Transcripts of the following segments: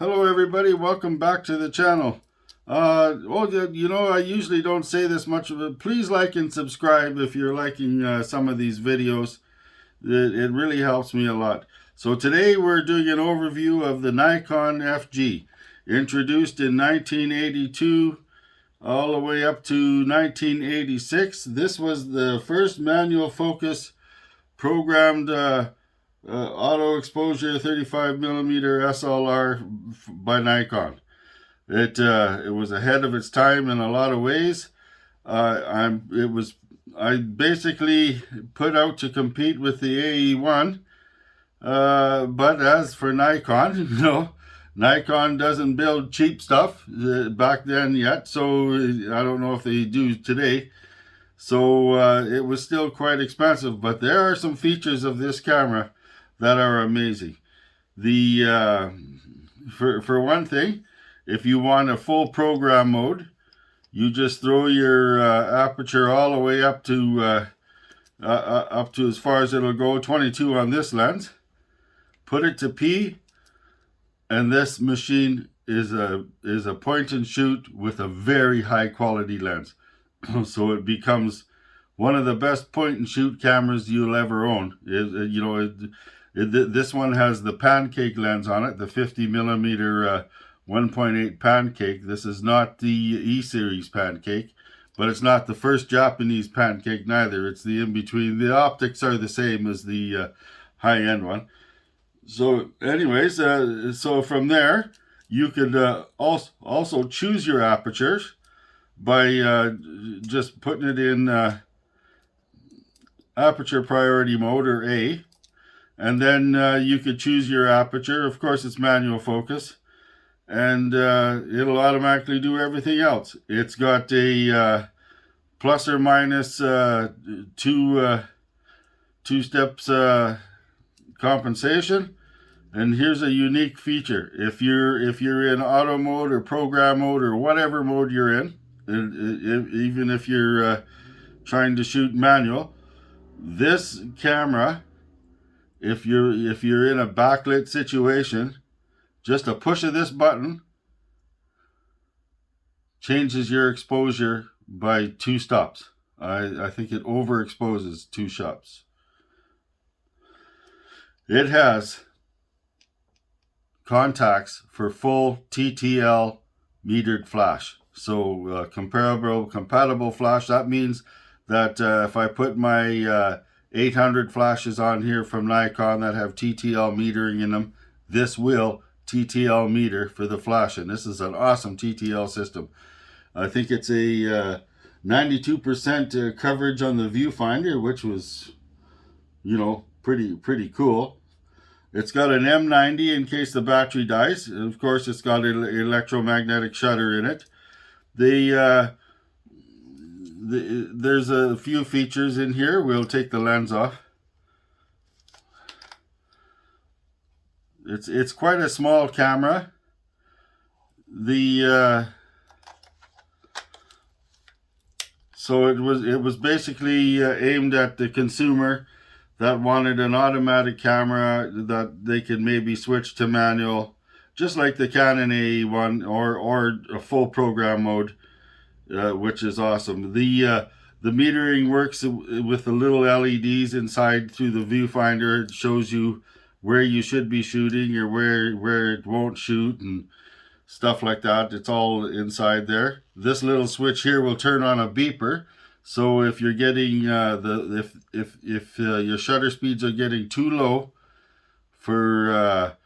Hello everybody, welcome back to the channel. I usually don't say this much of it. Please like and subscribe if you're liking some of these videos. It really helps me a lot. So today we're doing an overview of the Nikon FG, introduced in 1982 all the way up to 1986. This was the first manual focus programmed auto exposure 35mm SLR by Nikon. It was ahead of its time in a lot of ways. I basically put out to compete with the AE1, but as for Nikon, Nikon doesn't build cheap stuff back then yet, so I don't know if they do today. So it was still quite expensive, but there are some features of this camera that are amazing. For one thing, if you want a full program mode, you just throw your aperture all the way up to as far as it'll go, 22 on this lens. Put it to P, and this machine is a point and shoot with a very high quality lens. So it becomes one of the best point and shoot cameras you'll ever own. This one has the pancake lens on it, the 50mm 1.8 pancake. This is not the E-series pancake, but it's not the first Japanese pancake neither. It's the in-between. The optics are the same as the high-end one. So anyways, so from there, you could also choose your apertures by just putting it in aperture priority mode, or A. And then you could choose your aperture. Of course, it's manual focus. And it'll automatically do everything else. It's got a plus or minus two steps compensation. And here's a unique feature. If you're in auto mode or program mode or whatever mode you're in, even if you're trying to shoot manual, this camera, if you're in a backlit situation, just a push of this button changes your exposure by 2 stops. I think it overexposes 2 stops. It has contacts for full TTL metered flash. So compatible flash. That means that if I put my 800 flashes on here from Nikon that have TTL metering in them, this will TTL meter for the flash, and this is an awesome TTL system. I think it's a 92% coverage on the Viewfinder, which was, pretty cool. It's got an M90 in case the battery dies. Of course, it's got an electromagnetic shutter in it. There's a few features in here. We'll take the lens off. It's quite a small camera. So it was basically aimed at the consumer that wanted an automatic camera that they could maybe switch to manual, just like the Canon AE1, or a full program mode, which is awesome. The metering works with the little LEDs inside through the viewfinder. It shows you where you should be shooting or where it won't shoot and stuff like that. It's all inside there. This little switch here will turn on a beeper. So if you're getting if your shutter speeds are getting too low for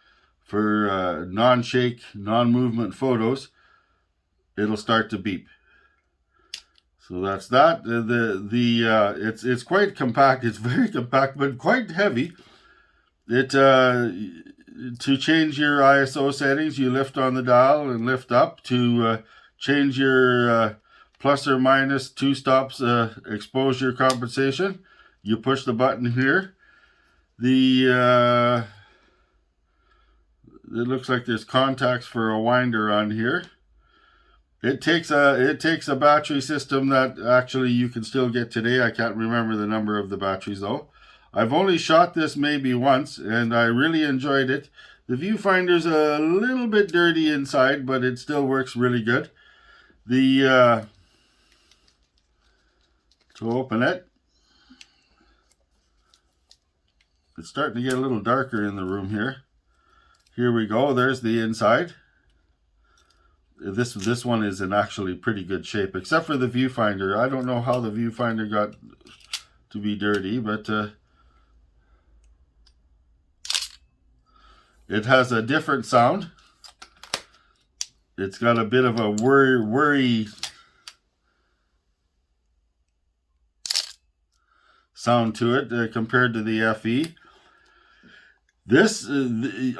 non-shake, non-movement photos, it'll start to beep. So that's that. It's quite compact. It's very compact, but quite heavy. To change your ISO settings, you lift on the dial and lift up. To change your plus or minus 2 stops exposure compensation, you push the button here. It looks like there's contacts for a winder on here. It takes a battery system that actually you can still get today. I can't remember the number of the batteries though. I've only shot this maybe once, and I really enjoyed it. The viewfinder's a little bit dirty inside, but it still works really good. To open it, it's starting to get a little darker in the room here. Here we go. There's the inside. This one is in actually pretty good shape, except for the viewfinder. I don't know how the viewfinder got to be dirty, but it has a different sound. It's got a bit of a worry sound to it compared to the FE. This,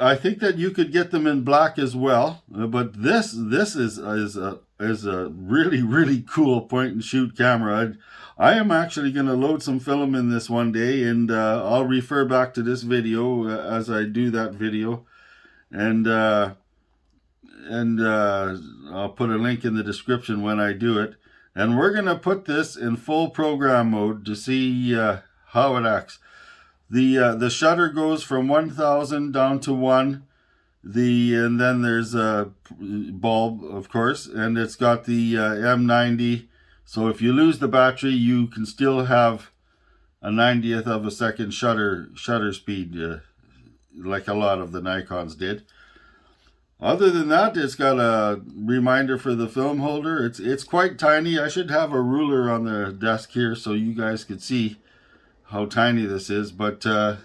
I think that you could get them in black as well, but this is a really, really cool point and shoot camera. I am actually going to load some film in this one day, and I'll refer back to this video as I do that video, and I'll put a link in the description when I do it. And we're going to put this in full program mode to see how it acts. The shutter goes from 1000 down to 1. And then there's a bulb, of course, and it's got the M90. So if you lose the battery, you can still have a 90th of a second shutter speed, like a lot of the Nikons did. Other than that, it's got a reminder for the film holder. It's quite tiny. I should have a ruler on the desk here so you guys could see how tiny this is, but I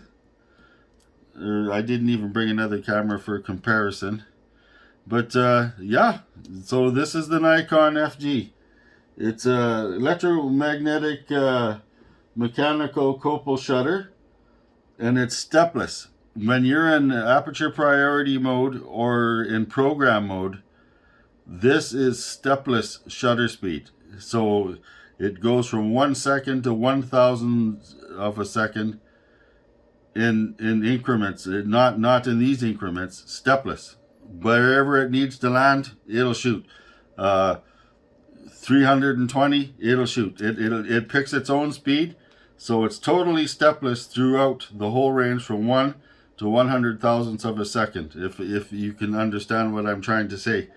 didn't even bring another camera for comparison. But yeah, so this is the Nikon FG. It's a electromagnetic mechanical copal shutter, and it's stepless. When you're in aperture priority mode or in program mode, this is stepless shutter speed. So it goes from 1 second to 1,000 of a second in increments, not in these increments, stepless. Wherever it needs to land, it'll shoot. 320, it'll shoot. It picks its own speed, so it's totally stepless throughout the whole range from 1 to 100 thousandths of a second, if you can understand what I'm trying to say.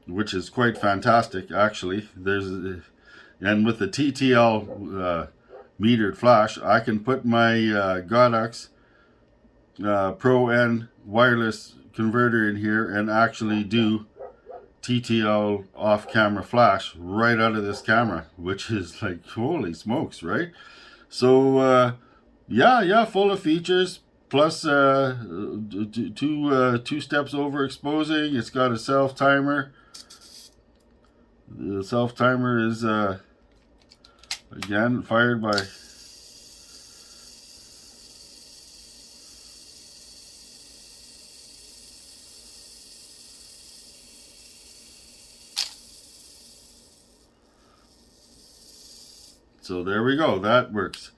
Which is quite fantastic, actually. And with the TTL metered flash, I can put my Godox Pro N wireless converter in here and actually do TTL off-camera flash right out of this camera, which is like, holy smokes, right? So yeah, full of features. Plus two steps overexposing. It's got a self timer. The self timer is again fired by so there we go. That works.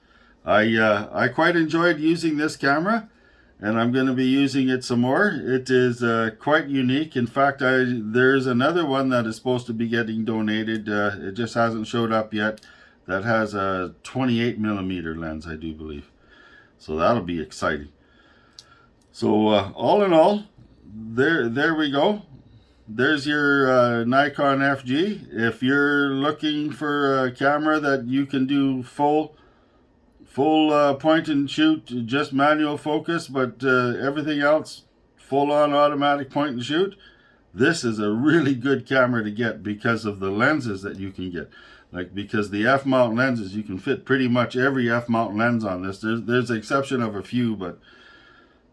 I quite enjoyed using this camera, and I'm going to be using it some more. It is quite unique. In fact, there's another one that is supposed to be getting donated. It just hasn't showed up yet. That has a 28mm lens, I do believe. So that'll be exciting. So all in all, there we go. There's your Nikon FG. If you're looking for a camera that you can do full point and shoot, just manual focus, but everything else full on automatic point and shoot, this is a really good camera to get because of the lenses that you can get. Like, because the F-mount lenses, you can fit pretty much every F-mount lens on this. There's the exception of a few, but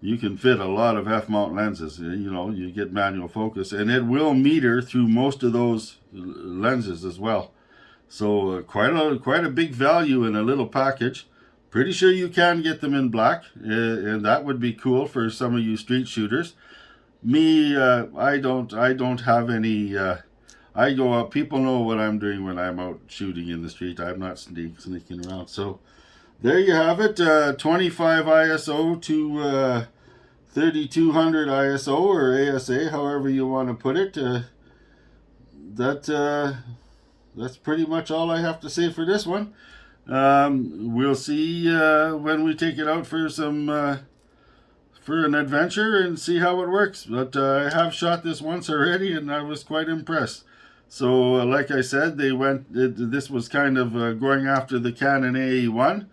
you can fit a lot of F-mount lenses. You know, you get manual focus, and it will meter through most of those lenses as well. So quite a big value in a little package. Pretty sure you can get them in black, and that would be cool for some of you street shooters. Me, I don't have any. I go out. People know what I'm doing when I'm out shooting in the street. I'm not sneaking around. So there you have it. 25 ISO to 3200 ISO or ASA, however you want to put it. That's pretty much all I have to say for this one. We'll see when we take it out for some for an adventure and see how it works. But I have shot this once already, and I was quite impressed. So, like I said, this was kind of going after the Canon AE1.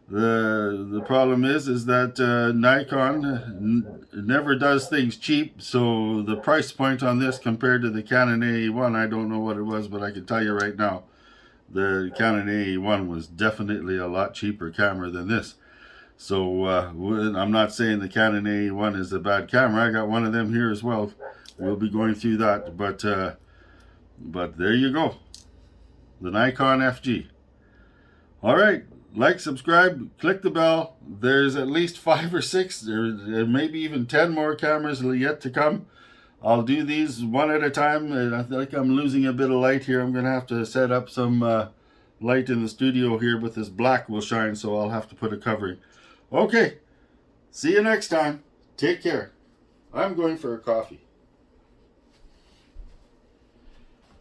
The problem is that Nikon never does things cheap. So the price point on this compared to the Canon AE1, I don't know what it was, but I can tell you right now, the Canon AE1 was definitely a lot cheaper camera than this. So I'm not saying the Canon AE1 is a bad camera. I got one of them here as well. We'll be going through that, but there you go, the Nikon FG. All right, like, subscribe, click the bell. There's at least 5 or 6, there maybe even 10 more cameras yet to come. I'll do these one at a time, and I think I'm losing a bit of light here. I'm going to have to set up some light in the studio here, but this black will shine, so I'll have to put a covering. Okay, see you next time. Take care. I'm going for a coffee.